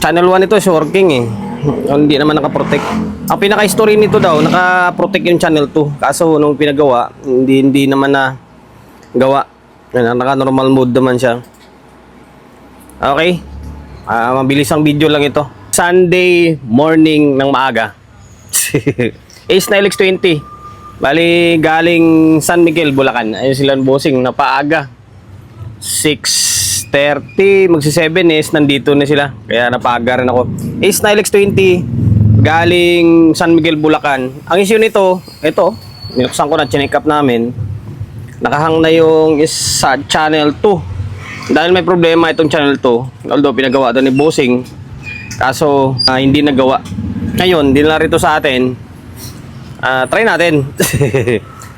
Channel 1 ito is working eh. Hindi naman nakaprotect. Ang pinaka-history nito daw, nakaprotect yung channel 2. Kaso nung pinagawa, hindi naman na gawa. Naka-normal mode naman siya. Okay. Mabilis ang video lang ito. Sunday morning ng maaga. Ace na LX20. Bali, galing San Miguel, Bulacan. Ayun sila bossing, napaaga. 6:30, magsi-7 is nandito na sila. Kaya napaaga rin ako. Ace na LX20, galing San Miguel, Bulacan. Ang issue nito, ito, ninuksan ko na, check up namin. Nakahang na yung sa channel 2. Dahil may problema itong channel 2. Although pinagawa ito ni bossing. Kaso, hindi nagawa. Ngayon, din na rito sa atin. Try natin.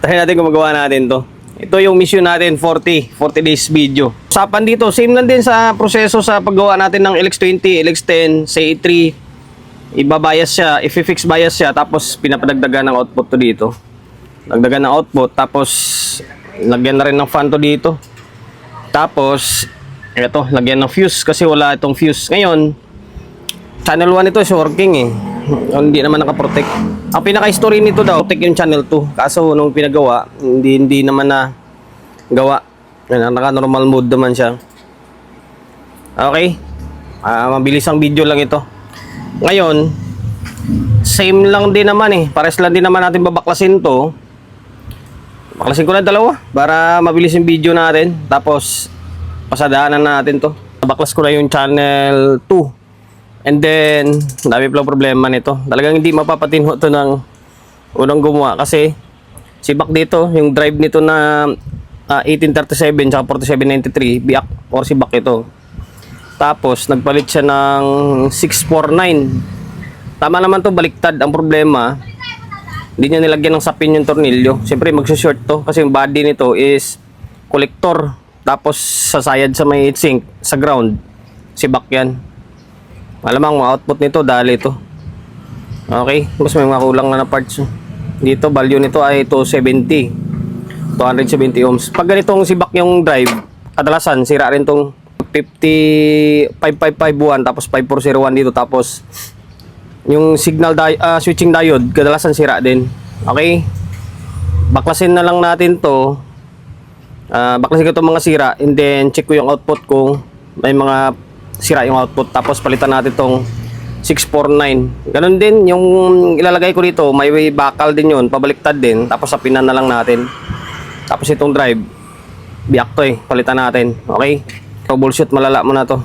Try natin kung magawa natin to. Ito yung mission natin, 40 days video. Usapan dito, same lang din sa proseso sa paggawa natin ng LX20, LX10, CA3. Ibabias siya, i-fix bias siya, tapos pinapadagdagan ng output to dito. Dagdagan ng output, tapos lagyan na rin ng fan to dito. Tapos, ito, lagyan ng fuse kasi wala itong fuse. Ngayon, channel 1 ito is working eh. Hindi naman nakaprotect. Ang pinaka-history nito daw, protect yung channel 2. Kaso nung pinagawa, hindi naman na gawa. Naka-normal mode naman siya. Okay. Mabilis ang video lang ito. Ngayon, same lang din naman eh. Pares lang din naman natin babaklasin to. Baklasin ko na dalawa para mabilis yung video natin. Tapos, pasadaanan natin to. Baklas ko na yung channel 2. And then, dami pala problema nito. Talagang hindi mapapatinho ito ng unang gumawa. Kasi, sibak dito, yung drive nito na 1837 tsaka 4793, biak or sibak ito. Tapos, nagpalit siya ng 649. Tama naman to, baliktad. Ang problema, hindi niya nilagyan ng sapin yung tornilyo. Siyempre, magsushort to. Kasi yung body nito is collector. Tapos, sasayad sa may heatsink, sa ground. Sibak yan. Malamang output nito dahil ito. Okay, mas may mga kulang na parts. Dito value nito ay 270 ohms. Pag ganitong sibak yung drive, kadalasan sira rin tong 5551 tapos 5401 dito, tapos yung signal switching diode kadalasan sira din. Okay, baklasin na lang natin to. Baklasin ko itong mga sira, and then check ko yung output kung may mga sira yung output, tapos palitan natin tong 649. Ganun din yung ilalagay ko dito, may bakal din yun, pabaliktad din, tapos sapinan na lang natin. Tapos itong drive, biyak to eh, palitan natin. Okay, troubleshoot malala mo na to.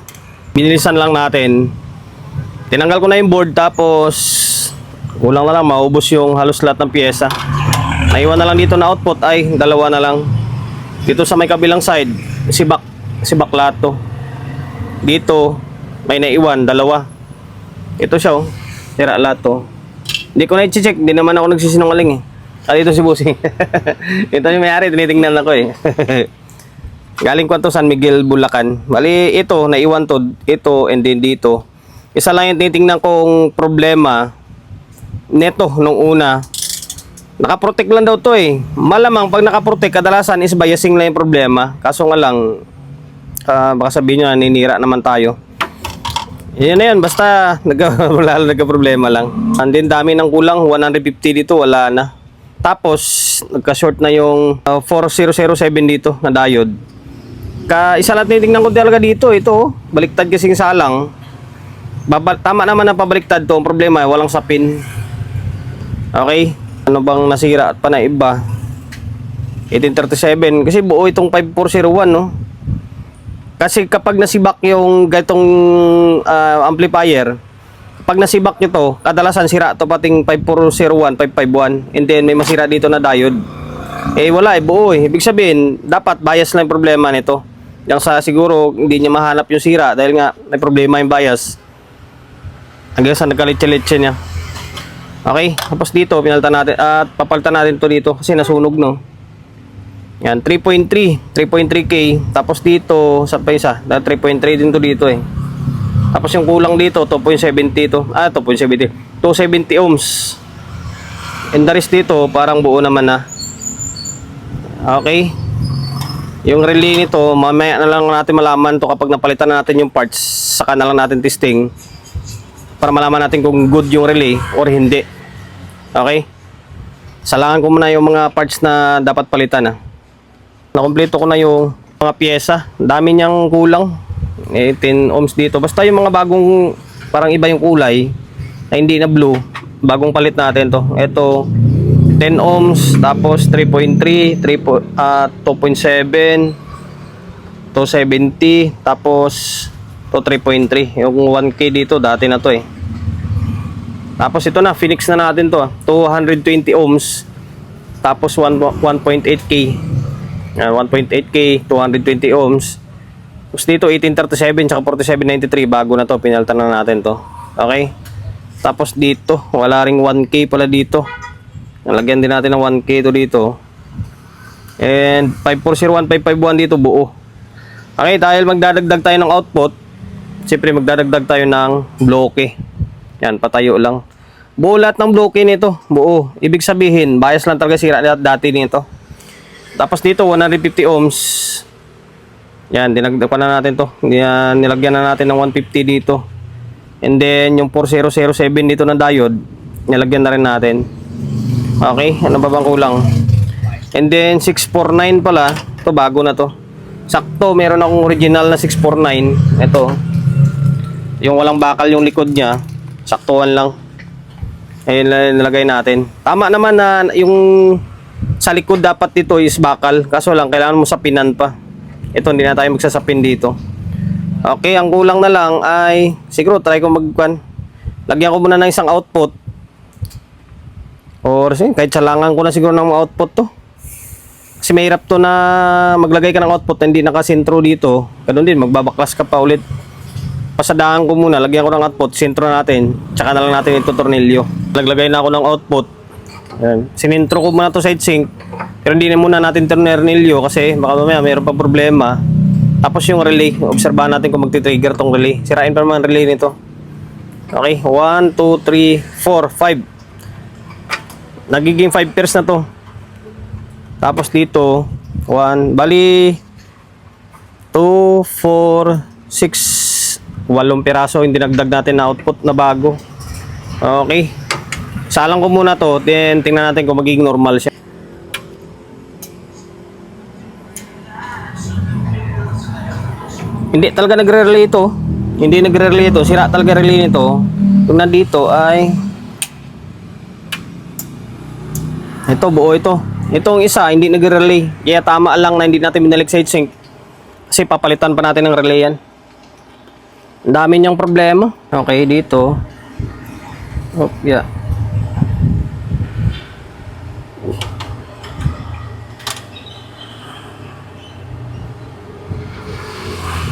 Binilisan lang natin, tinanggal ko na yung board, tapos kulang na lang maubos yung halos lahat ng pyesa. Naiwan na lang dito na output ay dalawa na lang. Dito sa may kabilang side, sibak lahat to. Dito may naiwan, dalawa. Ito siya oh, tira lahat to. Hindi ko na i-check, hindi naman ako nagsisinungaling eh. Dito si Bossing. Ito yung may-ari, tinitingnan ako eh. Galing ko to San Miguel, Bulacan. Bali ito, naiwan to, ito and then dito. Isa lang yung tinitingnan kong problema neto nung una. Nakaprotect lang daw to eh. Malamang pag nakaprotect, kadalasan is biasing lang yung problema. Kaso nga lang, baka sabihin nyo, ninira naman tayo. Yan na yan, basta nagka-problema lang. And then dami ng kulang, 150 dito, wala na. Tapos, nagka-short na yung 4007 dito na diode. Isa lang tinitingnan ko talaga dito, ito, baliktad kasing salang. Tama naman na pabaliktad to, ang problema, walang sapin. Okay, ano bang nasira at pa na iba? 1837, kasi buo itong 5401, no? Kasi kapag nasibak yung gatong amplifier, pag nasibak nyo to, kadalasan sira to pating 5401, 551, and then may masira dito na diode. Eh wala eh, buo eh. Ibig sabihin, dapat bias lang yung problema nito. Yung sa siguro, hindi niya mahanap yung sira dahil nga may problema yung bias. Hanggang sa nagkalitse-litse niya. Okay, tapos dito, pinalitan natin, at papalitan natin to dito kasi nasunog no. Yan, 3.3K. Tapos dito, sa pa isa, 3.3 din to dito eh. Tapos yung kulang dito, 2.70 to. 2.70. 270 ohms. And the rest dito, parang buo naman na. Okay. Yung relay nito, mamaya na lang natin malaman to kapag napalitan na natin yung parts. Saka na lang natin testing para malaman natin kung good yung relay or hindi. Okay? Salangan ko muna yung mga parts na dapat palitan. Nakompleto ko na yung mga pyesa. Dami niyang kulang. 10 ohms dito. Basta yung mga bagong parang iba yung kulay na hindi na blue, bagong palit natin to. Ito 10 ohms, tapos 3.3, 2.7, 270, tapos to 3.3. Yung 1K dito dati na to eh. Tapos ito na, Phoenix na natin to 220 ohms, tapos 1.8K, 1.8K, 220 ohms. Tapos dito 1837 tsaka 4793, bago na to, pinalitan na natin to. Okay? Tapos dito wala ring 1K pala dito, nalagyan din natin ng 1K to dito. And 5401, 551 dito buo. Okay, dahil magdadagdag tayo ng output, siyempre magdadagdag tayo ng bloke. Yan, patayo lang. Buo lahat ng bloke nito, buo. Ibig sabihin, bias lang talaga sira dati nito. Tapos dito 150 ohms. Yan, dinagdag pa na natin to. Nilagyan na natin ng 150 dito. And then yung 4007 dito na diode, nilagyan na rin natin. Okay, ano ba bang kulang? And then 649 pala, ito bago na to. Sakto, meron akong original na 649. Ito, yung walang bakal yung likod niya, saktuhan lang. Ayun, nilagay natin. Tama naman na yung sa likod dapat dito is bakal, kaso lang kailangan mo sapinan pa. Ito, hindi na tayo magsasapin dito. Okay, ang kulang na lang ay siguro try ko lagyan ko muna ng isang output, or kahit salangan ko na siguro ng output to. Kasi mahirap to na maglagay ka ng output na hindi nakasintro dito. Ganun din, magbabaklas ka pa ulit. Pasadahan ko muna, lagyan ko ng output, sintro natin, tsaka na lang natin ito tornilyo. Naglagay na ako ng output. Ayan. Sinintro ko muna to side sync, pero hindi na muna natin tornilyo kasi baka mamaya mayroon pa problema. Tapos yung relay, obserbahan natin kung magti-trigger tong relay. Sirain pa naman ang relay nito. Okay, 1, 2, 3, 4, 5. Nagiging 5 pairs na to. Tapos dito 1, bali 2, 4, 6, 8 piraso yung dinagdag natin na output na bago. Okay, salang ko muna to, then tingnan natin kung magiging normal siya. Hindi talaga nagre-relay ito. Hindi nagre-relay ito, sira talaga relay nito. Kung nandito ay ito, buo ito. Itong isa, hindi nagre-relay. Kaya tama lang na hindi natin binalik side sync. Kasi papalitan pa natin ng relay yan. Ang dami niyang problema. Okay, dito. Oh, yeah.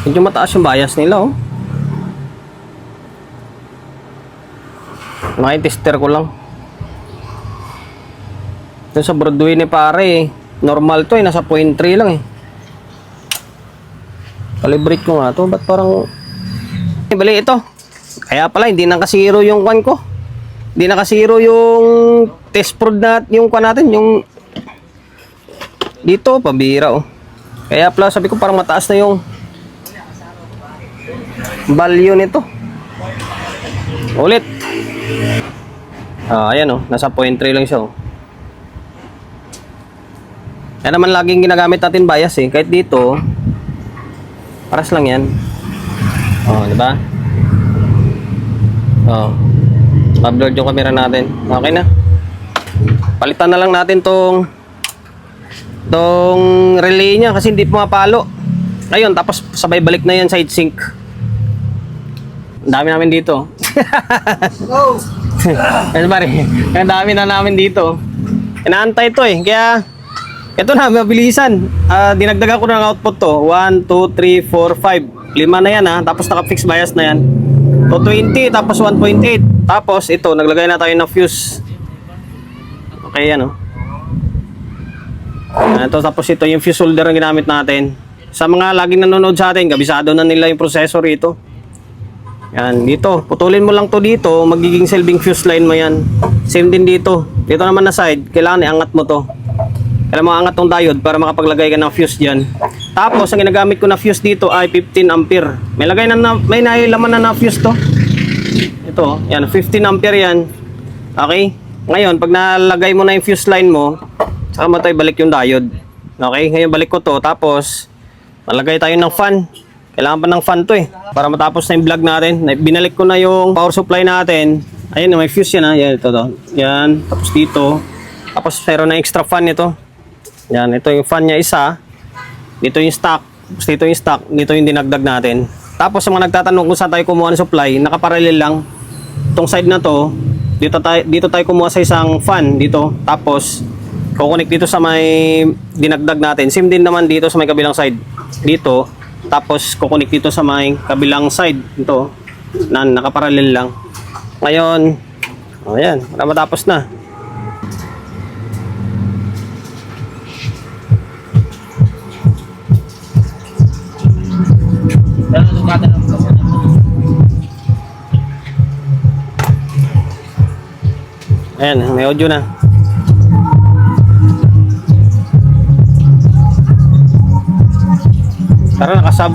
Medyo mataas yung bias nila, oh. Tester ko lang. Ito sa Broadway ni pare, normal to eh, nasa 0.3 lang eh. Calibrate ko nga to, ba't parang bali ito. Kaya pala hindi nakasiro yung kwan ko. Hindi nakasiro yung test prod na yung kwan natin, yung dito, pabira oh. Kaya pala sabi ko parang mataas na yung value nito. Ulit. Ayan oh, nasa 0.3 lang siya oh. Yan naman laging ginagamit natin bias eh. Kahit dito, paras lang yan. Oh, di ba? Oh. Upload yung camera natin. Okay na. Palitan na lang natin tong relay niya kasi hindi pumapalo. Ngayon, tapos sabay balik na yan side sync. Ang dami namin dito. Oh. Ano ba rin? Ang dami na namin dito. Inaantay to eh. Kaya ito na, mabilisan. Dinagdagan ko ng output to. 1, 2, 3, 4, 5. 5 na yan ha. Tapos naka-fix bias na yan. 220, tapos 1.8. Tapos ito, naglagay na tayo ng fuse. Okay yan o. Ito, tapos ito yung fuse holder na ginamit natin. Sa mga laging nanonood sa atin, kabisado na nila yung processor ito. Yan, dito. Putulin mo lang to dito. Magiging silbing fuse line mo yan. Same din dito. Dito naman na side, kailangan iangat mo to. Kailangan mo angat tong diode para makapaglagay ka ng fuse dyan. Tapos, ang ginagamit ko na fuse dito ay 15 ampere. May nailaman na fuse to. Ito Ito, yan, 15 ampere yan. Okay? Ngayon, pag nalagay mo na yung fuse line mo, saka mo tayo balik yung diode. Okay? Ngayon, balik ko to. Tapos, malagay tayo ng fan. Kailangan pa ng fan to eh. Para matapos na yung vlog natin. Binalik ko na yung power supply natin. Ayun, may fuse yan ha. Yan, ito to. Yan. Tapos dito. Tapos, meron na extra fan ito. Yan, ito yung fan niya isa. Dito yung stock. Tapos dito yung stock. Dito yung dinagdag natin. Tapos, sa mga nagtatanong kung saan tayo kumuha ng supply, nakaparallel lang. Itong side na to, dito tayo kumuha sa isang fan dito. Tapos kukonek dito sa may dinagdag natin. Same din naman dito sa may kabilang side. Dito. Tapos kukonek dito sa may kabilang side. Ito. Nakaparallel lang. Ngayon, ayan, para matapos na. Ayan, may audio na. Tara, nakasub.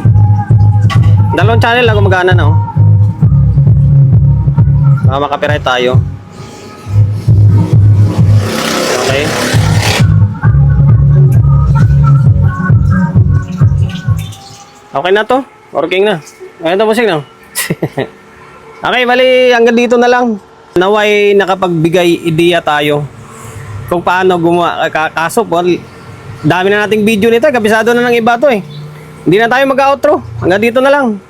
Dalawang channel lang gumagana na, oh. Baka makapiright tayo. Okay. Okay na to. Working na. Ayan, tapos na. Okay, bali, hanggang dito na lang. Naway nakapagbigay ideya tayo kung paano gumawa. Kaso po, dami na nating video nito. Kabisado na ng iba to eh. Hindi na tayo mag-outro. Hanggang dito na lang.